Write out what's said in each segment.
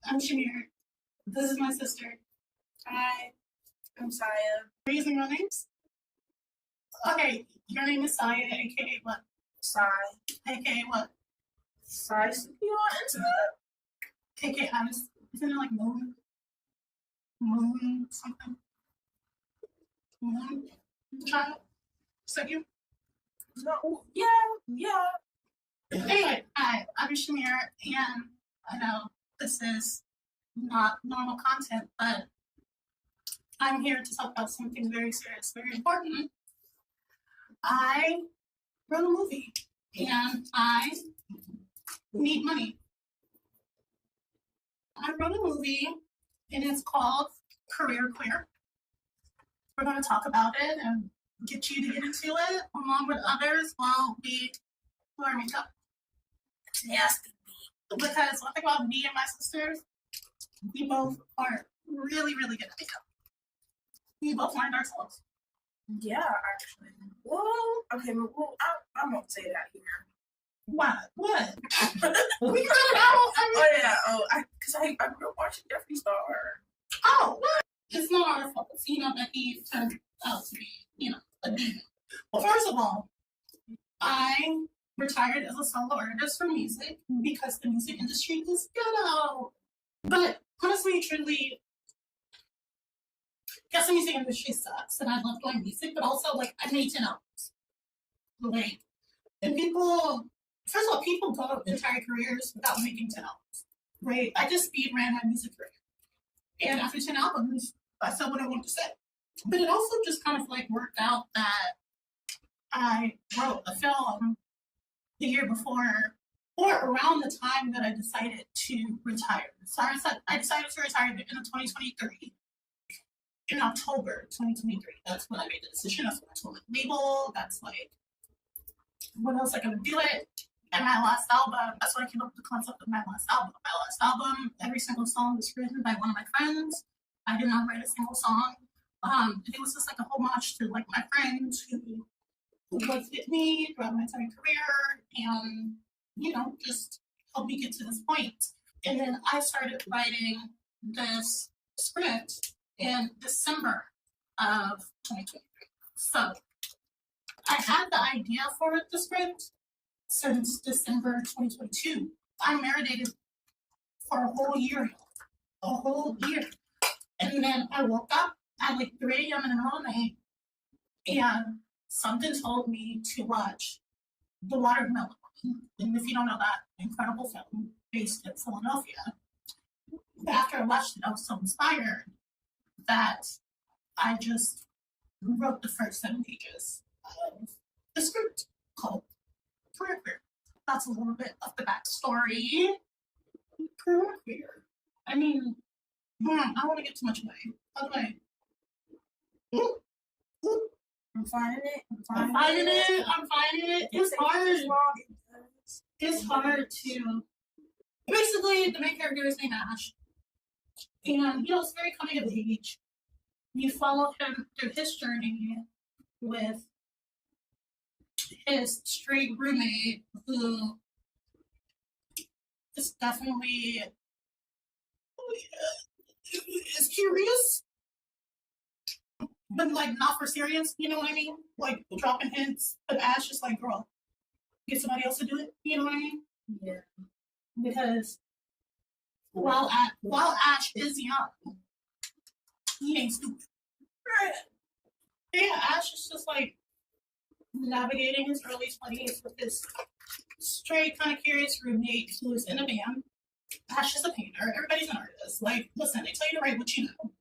I'm Shamir. This is my sister. Hi, I'm Saya. Are you using real names? Okay, your name is Saya, aka what? Sai. Aka what? Sai CP on Insta? Aka Honest. Isn't it like Moon? Moon something? Moon child? Is that you? No, yeah. Anyway, hi, I'm Shamir, and I know this is not normal content, but I'm here to talk about something very serious, very important. I wrote a movie, and I need money. I wrote a movie, and it's called Career Queer. We're going to talk about it and get you to get into it, along with others, while we learn makeup. Yes, because one thing about me and my sisters, we both are really, really good at makeup. We both learned ourselves. Yeah, actually. Well, okay, well, I won't say that here. What? We cut it out. Because I grew up watching Jeffree Star. Oh, what? It's not our fault, that he turned out to be, a demon. Well, first of all, I retired as a solo artist from music because the music industry is ghetto. But honestly, truly, yes, the music industry sucks, and I love doing music, but also, I made 10 albums. And people, first of all, people go entire careers without making 10 albums, right? I just speed ran my music career. And after 10 albums, I said what I wanted to say. But it also just kind of worked out that I wrote a film the year before, or around the time that I decided to retire. So I decided to retire in 2023. In October 2023. That's when I made the decision. That's when I told my label. That's when else I gonna do it. And my last album, that's when I came up with the concept of my last album. My last album, every single song was written by one of my friends. I did not write a single song. It was just a homage to my friends who was with me throughout my entire career, and just helped me get to this point. And then I started writing this script in December of 2023. So I had the idea for the script since December 2022. I marinated for a whole year. And then I woke up at 3 a.m. in the middle of the night, and something told me to watch The Watermelon Woman. And if you don't know that incredible film based in Philadelphia, after I watched it, I was so inspired that I just wrote the first 7 pages of the script called Career Queer. That's a little bit of the backstory. Career Queer. I mean, I don't want to get too much away. By the way, I'm finding it. I'm finding it. It's hard. It's hard to. Basically, the main character is named Ash. And, it's very coming of age. You follow him through his journey with his straight roommate, who is definitely is curious, but not for serious. You know what I mean? Dropping hints, but Ash is girl, get somebody else to do it. You know what I mean? Yeah. Because while Ash is young, he ain't stupid. Right. Yeah, Ash is just navigating his early 20s with this straight, kind of curious roommate who's in a band. Ash is a painter. Everybody's an artist. Listen, they tell you to write what you know.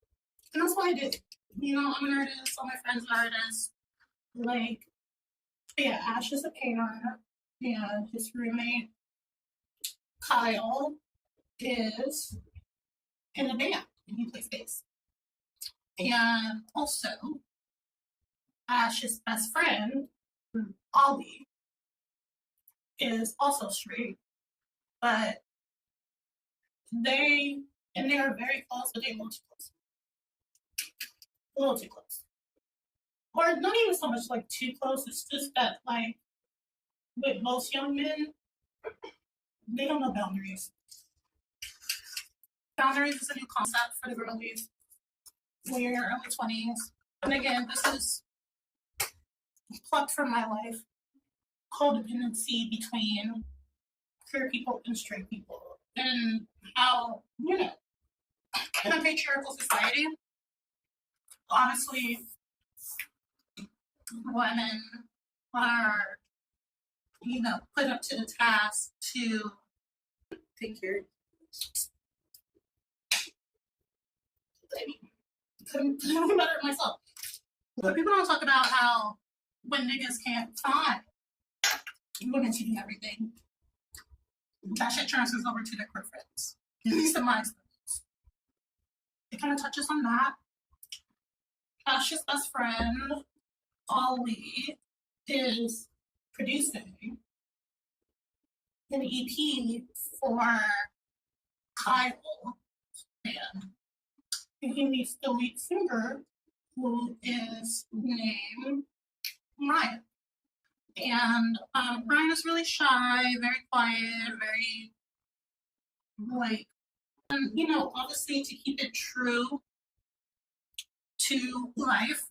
And that's what I did. I'm an artist. All my friends are artists. Yeah, Ash is a painter. And his roommate, Kyle, is in a band. And he plays bass. And also, Ash's best friend, Ollie, is also straight, but they are very close, but they're a little too close. A little too close. Or not even so much too close, it's just that with most young men, they don't know boundaries. Boundaries is a new concept for the girlies when you're in your early 20s. And again, this is plucked from my life. Codependency between queer people and straight people. And how, in a patriarchal society, honestly, women are, put up to the task to Take care. couldn't do better myself. But people don't talk about how when niggas can't find women to do everything, that shit transfers over to their queer friends. At least in my experience. It kind of touches on that. Ash's best friend, Ollie, is producing an EP for Kyle, and he needs the lead singer, who is named Ryan. And Ryan is really shy, very quiet, very and obviously to keep it true to life,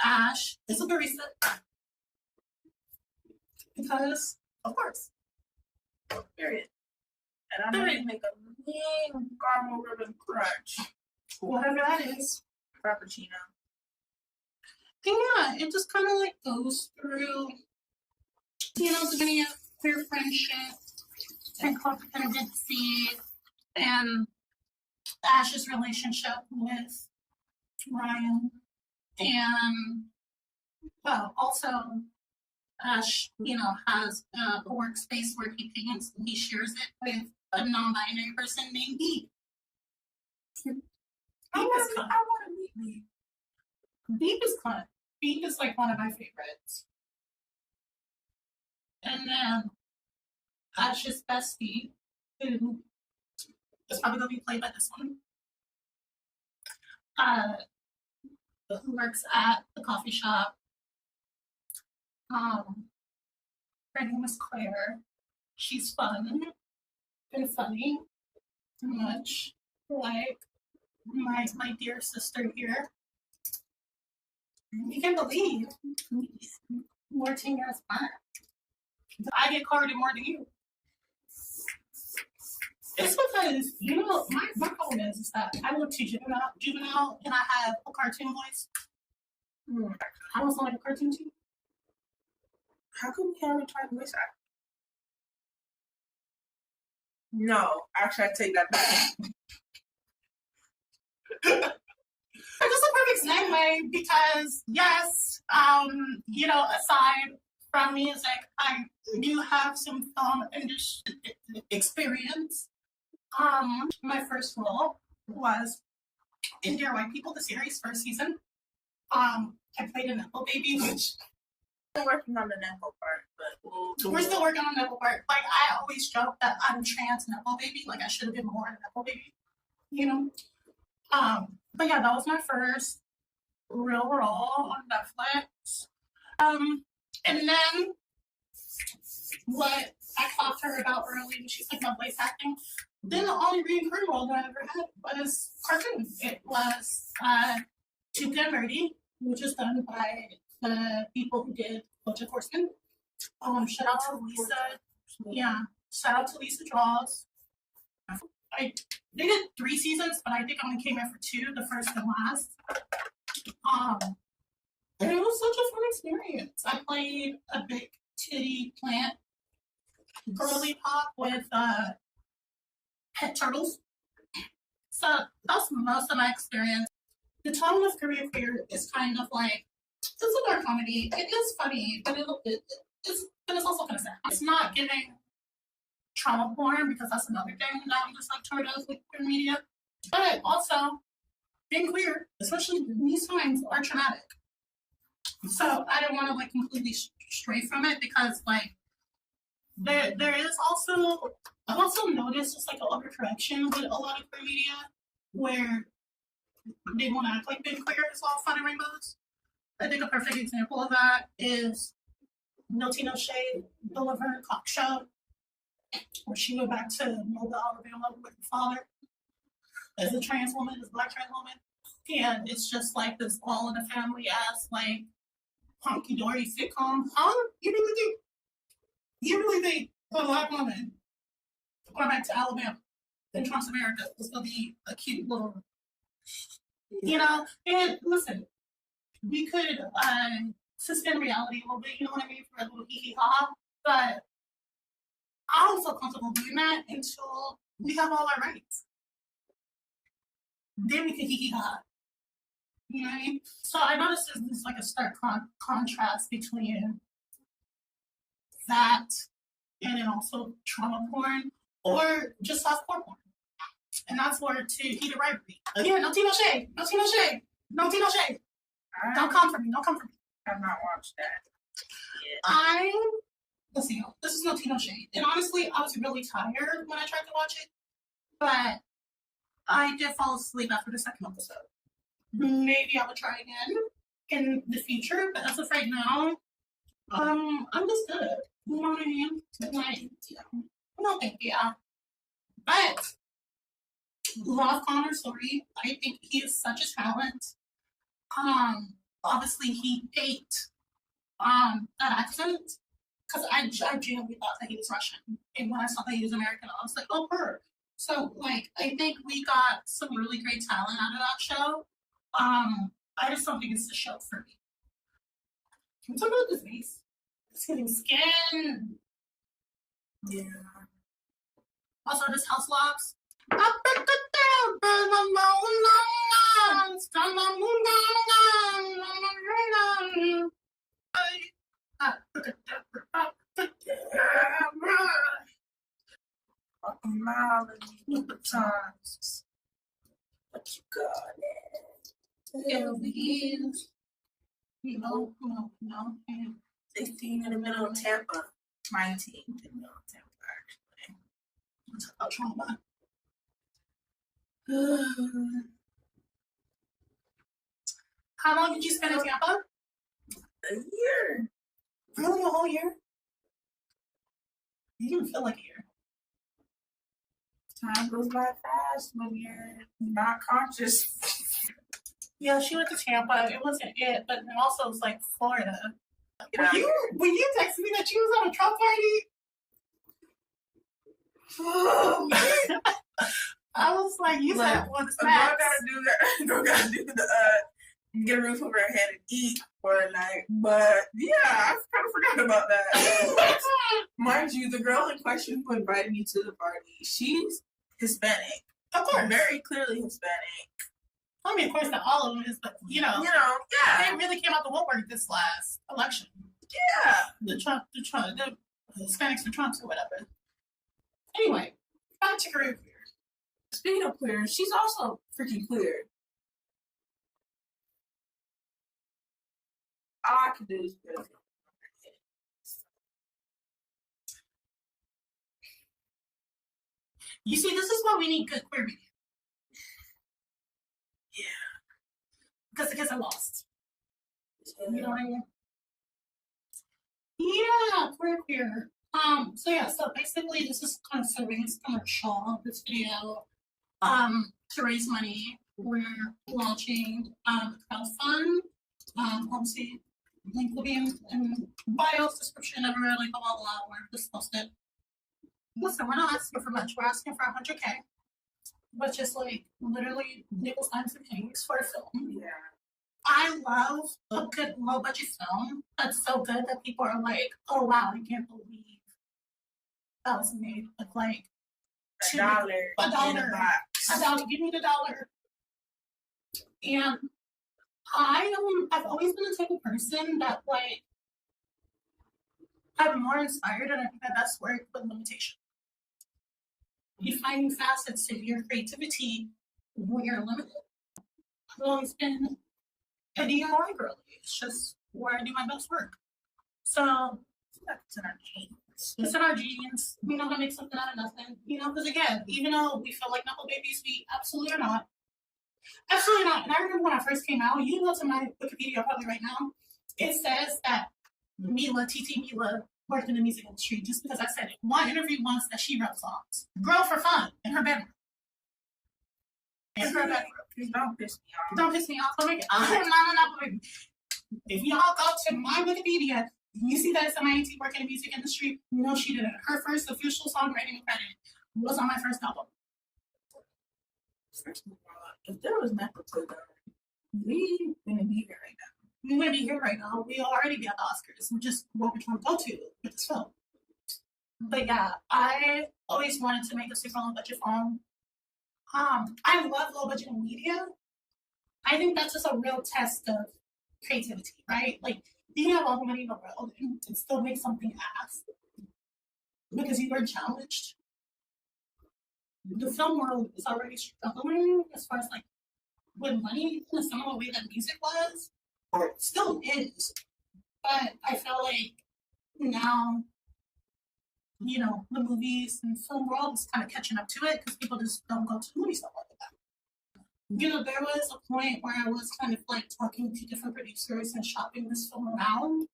Ash is a barista. Because, of course. Period. And I'm going to make a mean caramel ribbon crunch. Whatever that is. Frappuccino. And yeah, it just kind of goes through, the journey of queer friendship and codependency and Ash's relationship with Ryan. And also Ash, has a workspace where he paints and he shares it with a non-binary person named Beep. I want to meet Beep. Beep is fun. Beep is one of my favorites. And then Ash's bestie, who is probably going to be played by this one, who works at the coffee shop. Her name is Claire. She's fun and funny, much like my dear sister here. You can believe we're 10 years apart. I get carded more than you. It's because, my problem is that I look too juvenile and I have a cartoon voice. I don't sound like a cartoon too. How come we haven't tried voice acting? No, actually, I take that back. It's a perfect segue because, yes, aside from music, I do have some film industry experience. My first role was in Dear White People, the series, first season. I played a Nepo baby, which Still working on the Nepo part, but we're still working on Nepo part. I always joke that I'm trans Nepo baby. I should have been more a Nepo baby, But yeah, that was my first real role on Netflix. And then what I talked to her about early, she's about voice acting. Then the only recurring role that I ever had was cartoon. It was Two Good Birdie, which is done by the people who did BoJack Horseman. Shout out to Lisa. Yeah, shout out to Lisa Draws. They did 3 seasons, but I think I only came in for 2, the first and last. And it was such a fun experience. I played a big titty plant girly pop with pet turtles. So that's most of my experience. The tone of Korea Queer is kind of it's a dark comedy. It is funny, but it's also kind of sad. It's not giving trauma porn because that's another thing that I'm just turned off with queer media. But also, being queer, especially in these times, are traumatic. So I don't want to completely stray from it because there is also I've also noticed just an overcorrection with a lot of queer media where they want to act like being queer is all fun and rainbows. I think a perfect example of that is No Tea No Shade, the Laverne Cox show, where she went back to Mobile, Alabama with her father. as a trans woman, as a black trans woman. And it's just like this all in the family ass, like, honky dory sitcom. Huh? You really think a black woman going back to Alabama in Trump's America was going to be a cute little, you know? And listen, we could suspend reality a little bit, you know what I mean, for a little hee hee ha, but I don't feel comfortable doing that until we have all our rights. Then we can hee hee ha. You know what I mean? So I noticed there's like a stark contrast between that and then also trauma porn or just softcore porn. And that's where to heat a rivalry. Again, no Tino shade. No Tino shade. No Tino shade. Don't come for me. Don't come for me. I've not watched that. Let's see, this is no Tino shade. And honestly, I was really tired when I tried to watch it. But I did fall asleep after the second episode. Maybe I would try again in the future, but as of right now, I'm just good. You know what I mean? Like, no thank you. But love Connor's story. I think he is such a talent. Obviously he faked that accent because I genuinely thought that he was Russian, and when I saw that he was American, I was like, oh, her. So like, I think we got some really great talent out of that show. I just don't think it's the show for me. Can we talk about this face? It's getting skin. Yeah. Also, this house locks. Times. But you got it. It'll be, no. 16 in the middle of Tampa. 19 in the middle of Tampa, actually. Let's talk about trauma. How long did you spend in Tampa? A year. Really, a whole year? You didn't feel like a year. Time goes by fast when you're not conscious. Yeah, she went to Tampa. It wasn't it, but then also it was like Florida. Yeah. When you texted me that you was on a Trump party, I was like, you said it was I gotta do the get a roof over her head and eat for a night. But yeah, I kind of forgot about that. Mind you, the girl in question who invited me to the party, she's Hispanic. Of course. Very clearly Hispanic. I mean, of course, not all of them is, but yeah. They really came out the woodwork this last election. Yeah. The Hispanics for Trumps or whatever. Anyway, back to career queer. Speaking of queer, she's also freaking queer. All I can do is queer. You see, this is why we need good queer media. Yeah. Because it gets lost. You know what I mean? Yeah, queer. So basically this is kind of serving as a commercial, this video, to raise money. We're launching crowdfund. Obviously, link will be in bio, description, everywhere, like blah, blah, blah, we're just posted. Listen, we're not asking for much, we're asking for 100K, which is like literally nickels, dimes, and pennies for a film. Yeah. I love a good low budget film that's so good that people are like, oh wow, I can't believe that was made with like $1 in a box. $1, give me the $1. And I've always been the type of person that like I'm more inspired and I think my best work with limitation. You find facets of your creativity when you're limited. I've always been a DIY girly. It's just where I do my best work. So It's in our genes. It's in our genes. We know how to make something out of nothing. Because again, even though we feel like knuckle babies, we absolutely are not. Absolutely not. And I remember when I first came out, you can go to my Wikipedia probably right now. It says that TT Mila, worked in the music industry just because I said it. One interview once that she wrote songs. Girl for fun in her bedroom. And her back. Please don't piss me off. Don't piss me off. I'm not. If y'all go to my Wikipedia, you see that it's MIT working in the music industry. No, she didn't. Her first official songwriting credit was on my first album. First of all, if there was nepotism, we wouldn't be here right now. We wouldn't be here right now. We already be at the Oscars, which is what we're trying to go to with this film. But yeah, I always wanted to make a super low budget film. I love low budget media. I think that's just a real test of creativity, right? Like, you can have all the money in the world and still make something ass because you were challenged. The film world is already struggling as far as like with money in a similar way that music was, or it still is. But I feel like now, you know, the movies and film world is kind of catching up to it because people just don't go to movies like that. You know, there was a point where I was kind of like talking to different producers and shopping this film around.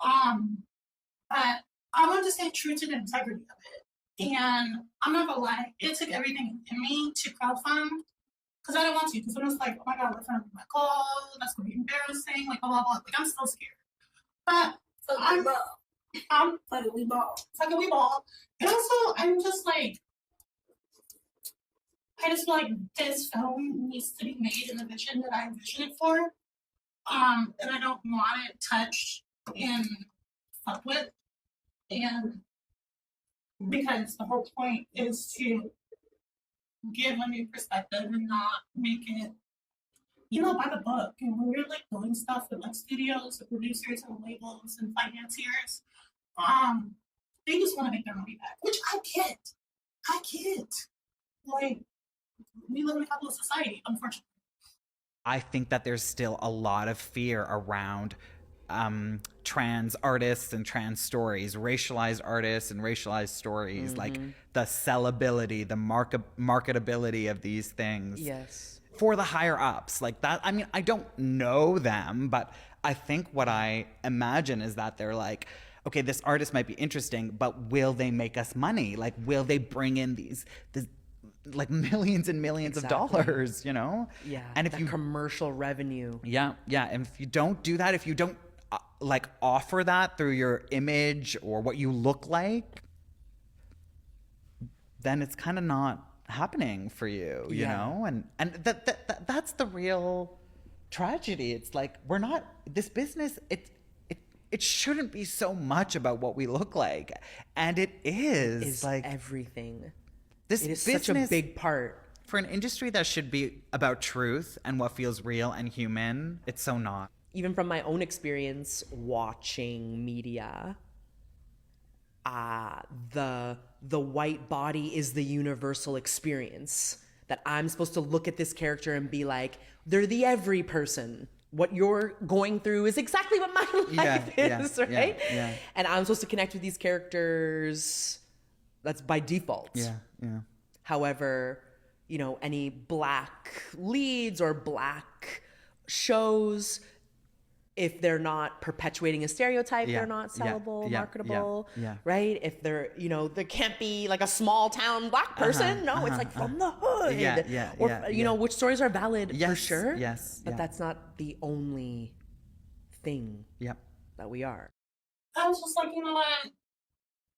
But I wanted to stay true to the integrity of it. And I'm not gonna lie, it took everything in me to crowdfund because I didn't want to. Because it was like, oh my god, what's gonna be my call? That's gonna be embarrassing. Like blah blah blah. Like I'm still scared. But Fucking we ball. And also, I'm just like, I just feel like this film needs to be made in the vision that I envisioned it for. And I don't want it touched and fucked with. And because the whole point is to give a new perspective and not make it, you know, by the book. And when you're like doing stuff with like studios and producers and labels and financiers, they just want to make their money back, which I get. Like, we live in a capitalist society, unfortunately. I think that there's still a lot of fear around trans artists and trans stories, racialized artists and racialized stories, like the sellability, the marketability of these things. Yes. For the higher ups, like that. I mean, I don't know them, but I think what I imagine is that they're like, okay, this artist might be interesting, but will they make us money? Like, will they bring in these like millions and millions of dollars, you know? Yeah. And if that you commercial revenue. Yeah. And if you don't do that, if you don't like offer that through your image or what you look like, then it's kind of not happening for you, you know? And that's the real tragedy. It's like, we're not, this business, it shouldn't be so much about what we look like. And it is. It's like everything. This it is business, such a big part. For an industry that should be about truth and what feels real and human, it's so not. Even from my own experience watching media, the white body is the universal experience. That I'm supposed to look at this character and be like, they're the every person. What you're going through is exactly what my life is, right? Yeah. And I'm supposed to connect with these characters. That's by default. Yeah. However, you know, any black leads or black shows, if they're not perpetuating a stereotype, they're not sellable, marketable, right? If they're, you know, there can't be like a small town black person. It's like from the hood. You know, which stories are valid for sure. But that's not the only thing that we are. I was just like, you know what?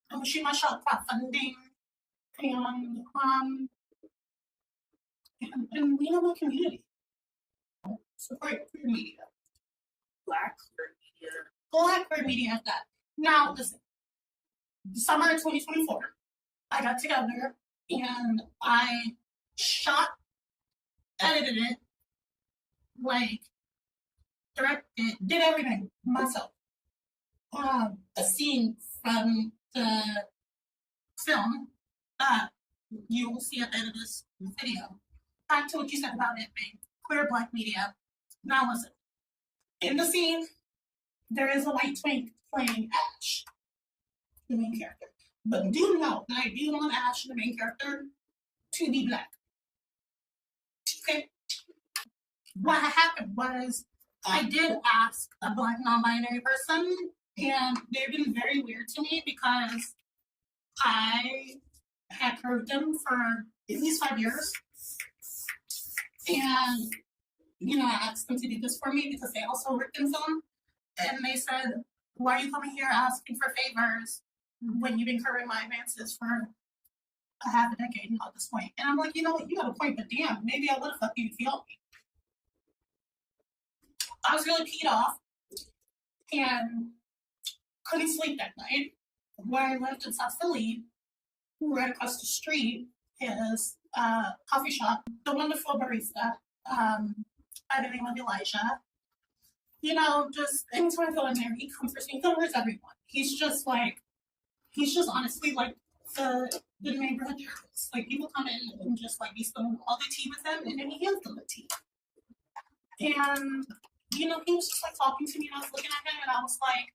I'm gonna shoot my shot crowdfunding. And we have a community. Support queer media. Black queer media. Black queer media at that. Now, listen. Summer 2024, I got together and I shot, edited it, like, directed, did everything myself. A scene from the film that you will see at the end of this video. Back to what you said about it being queer black media. Now listen, in the scene, there is a white twink playing Ash, the main character. But do know that I do want Ash, the main character, to be black. Okay? What happened was, I did ask a black non-binary person, and they've been very weird to me because I had heard them for at least 5 years. And, I asked them to do this for me because they also worked in film. And they said, why are you coming here asking for favors when you've been covering my advances for a half a decade now at this point? And I'm like, you know what, you got a point, but damn, maybe I would have fucking feel me. I was really peed off and couldn't sleep that night. Where I lived in South Philly, right across the street is a coffee shop. The wonderful barista, by the name of Elijah. Just anytime I go in there, he comforts me. He comforts everyone. He's just honestly like the neighborhood therapist. Like people come in and just like be spilling all the tea with him, and then he hands them the tea. And he was just like talking to me, and I was looking at him, and I was like,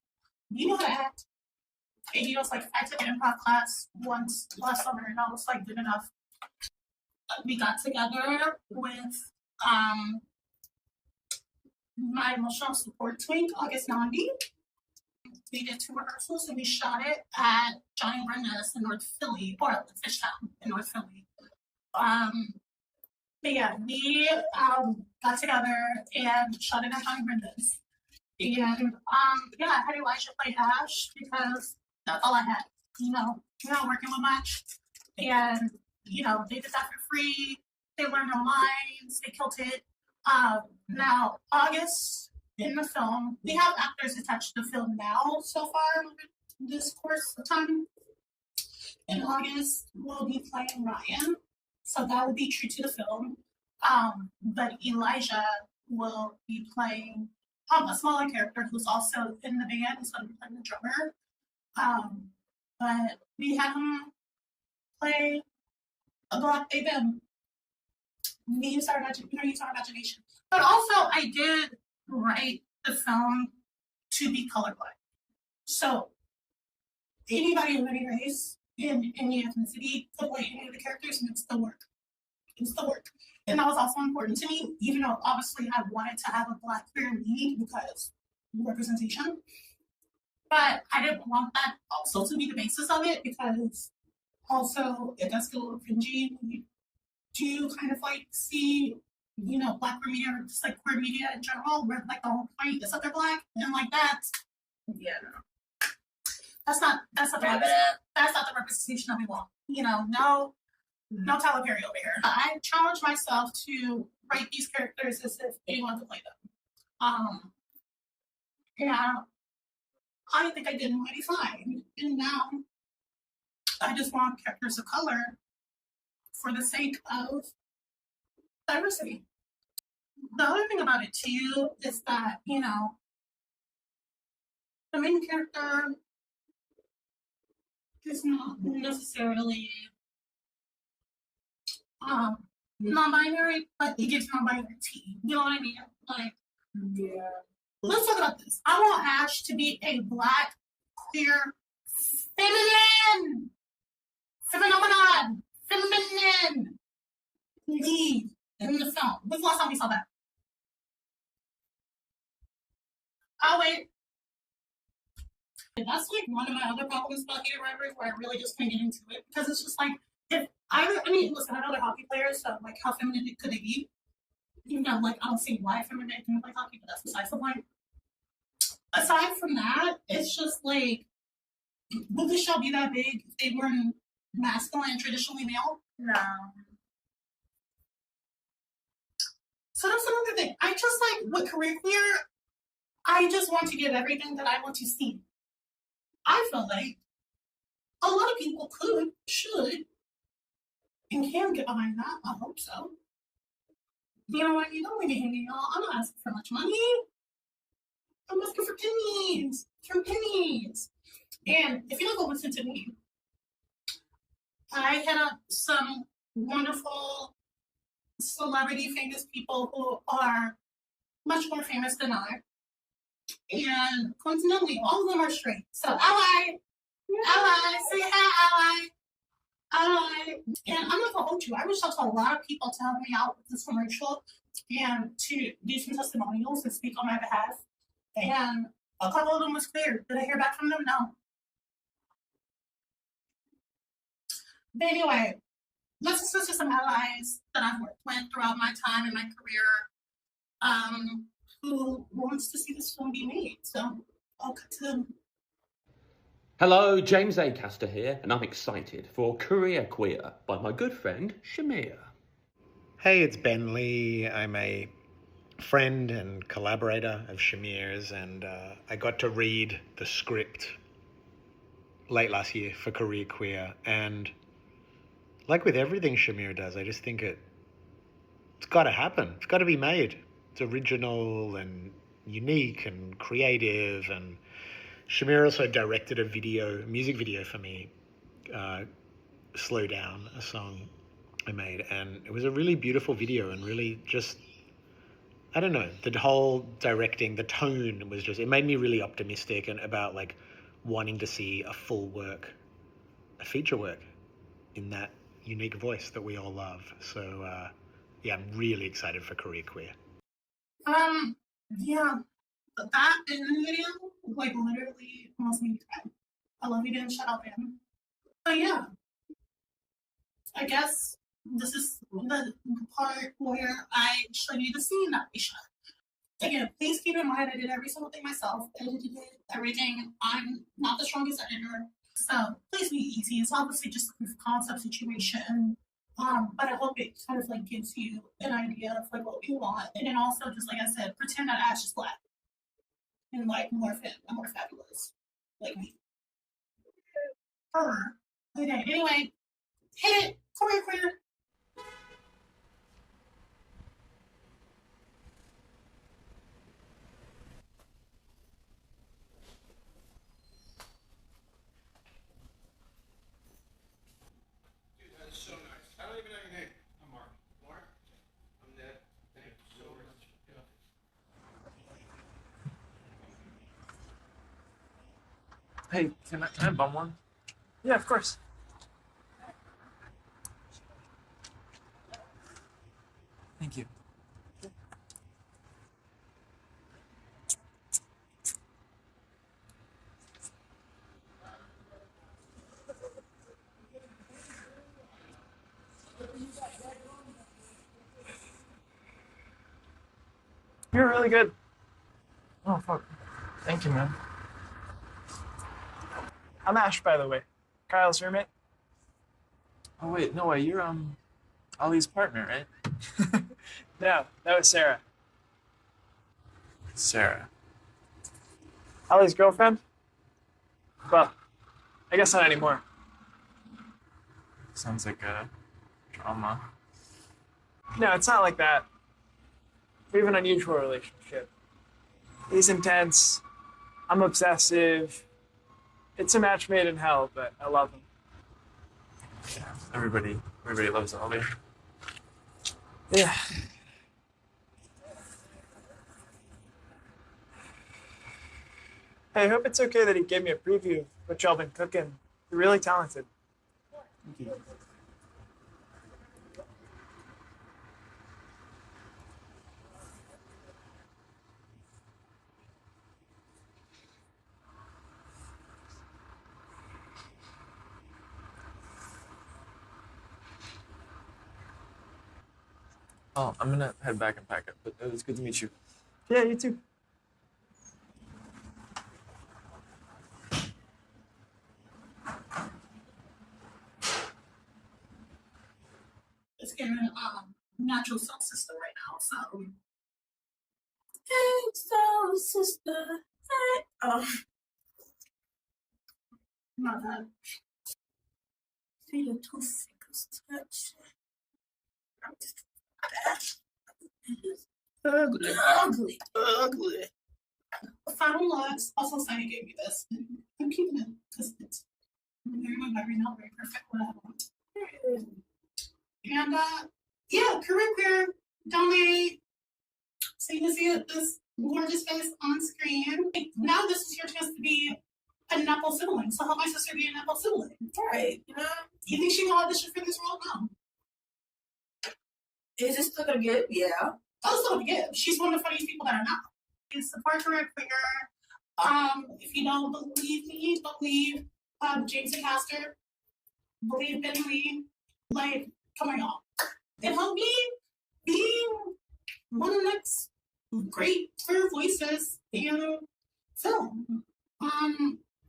you know how to act. And he was like, I took an improv class once last summer, and I was like, good enough. We got together with my emotional support twink, August Nandi. We did 2 rehearsals, and we shot it at Johnny Brenda's in North Philly, or Fishtown in North Philly. But yeah, we got together and shot it at Johnny Brenda's. And I had Elijah play Ash because that's all I had. Not working with much. And, they did that for free. They learned their lines. They killed it. Now, August in the film, we have actors attached to the film now so far this course of time. In August, we'll be playing Ryan. So that will be true to the film. But Elijah will be playing a smaller character who's also in the band. He's going to be playing the drummer. But we have him play a black baby. We use our imagination. But also, I did write the film to be colorblind. So anybody of any race in any ethnicity could play any of the characters, and it's the work. And that was also important to me, even though obviously I wanted to have a black queer lead because representation. But I didn't want that also to be the basis of it, because also it does feel cringy to kind of like see, black queer media, or just like queer media in general, where like the whole point is that they're black, and like that's that's not the representation that we want. No Tyler Perry over here. I challenged myself to write these characters as if anyone could play them. I think I did mighty fine. And now I just want characters of color for the sake of diversity. The other thing about it too is that, the main character is not necessarily non-binary, but he gives non-binary tea. You know what I mean? Like, Yeah. let's talk about this. I want Ash to be a black, queer, feminine lead in the film. When's the last time we saw that? Oh, wait. That's like one of my other problems about Hater Rivalry, where I really just can't get into it, because it's just like, listen, I know they're hockey players, so like, how feminine could they be? Like, I don't see why feminine can play hockey, but that's besides the point. Aside from that, it's just like, would the show be that big if they weren't masculine and traditionally male? No. So that's another thing. I just like, with career queer, I just want to give everything that I want to see. I feel like a lot of people could, should, and can get behind that. I hope so. You know what? You don't need to hang y'all. I'm not asking for much money. I'm asking for pennies. For pennies. And if you don't go listen to me, I hit up some wonderful celebrity famous people who are much more famous than I. And coincidentally, all of them are straight. So ally, say hi, ally. And I'm not gonna hold you. I reached out to a lot of people to help me out with this commercial and to do some testimonials and speak on my behalf. And a couple of them was clear. Did I hear back from them? No. But anyway, let's just some allies that I've worked with throughout my time in my career, who wants to see this film be made. So I'll cut to them. Hello, James Acaster here, and I'm excited for Career Queer by my good friend Shamir. Hey, it's Ben Lee. I'm a friend and collaborator of Shamir's, and I got to read the script late last year for Career Queer, and like with everything Shamir does, I just think it's got to happen. It's got to be made. It's original and unique and creative, and Shamir also directed a music video for me, Slow Down, a song I made, and it was a really beautiful video and really just, I don't know, the whole directing, the tone was just, it made me really optimistic and about like wanting to see a full work, a feature work in that unique voice that we all love. So yeah, I'm really excited for Career Queer. Yeah, that in the video, like literally almost made me cry. I love you, Dan. Shout out, Dan. But yeah, I guess this is the part where I show you the scene that we shot. Again, please keep in mind I did every single thing myself. Edited everything. I'm not the strongest editor, so please be easy. It's obviously just a proof of concept situation. But I hope it kind of like gives you an idea of like what we want, and then also just like I said, pretend that Ash is black and like more fabulous, like me. Okay. Anyway, hit it. Career Queer. Hey, can I bum one? Yeah, of course. Thank you. You're really good. Oh, fuck. Thank you, man. I'm Ash, by the way. Kyle's roommate. Oh, wait, no way. You're, Ollie's partner, right? No, that was Sarah. Sarah. Ollie's girlfriend? Well, I guess not anymore. Sounds like a drama. No, it's not like that. We have an unusual relationship. He's intense. I'm obsessive. It's a match made in hell, but I love him. Yeah, everybody loves Ollie. Yeah. Hey, I hope it's okay that he gave me a preview of what y'all been cooking. You're really talented. Thank you. Oh, I'm gonna head back and pack up, but it was good to meet you. Yeah, you too. It's in natural cell system right now, so. Hey, so sister. Hey. Not that. See your two fingers touch. Ugly. Final looks. Also, Sunny gave me this. I'm keeping it because it's very not very perfect what I want. And yeah, Career Queer, donate so you can see this gorgeous face on screen. Now this is your chance to be a Nepal sibling. So help my sister be a Nepal sibling. Right. You think she will audition for this role? No. Is it still gonna give? Yeah. Oh, still gonna give. She's one of the funniest people that I know. You support Career Queer. If you don't believe me, believe James Acaster. Believe Ben Lee. Like, coming on. It helped me being one of the next great queer voices in film.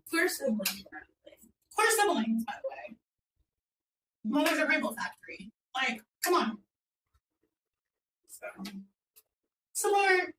Queer siblings, by the way. Queer siblings, by the way. Mothers of Rainbow Factory. Like, come on. So, similar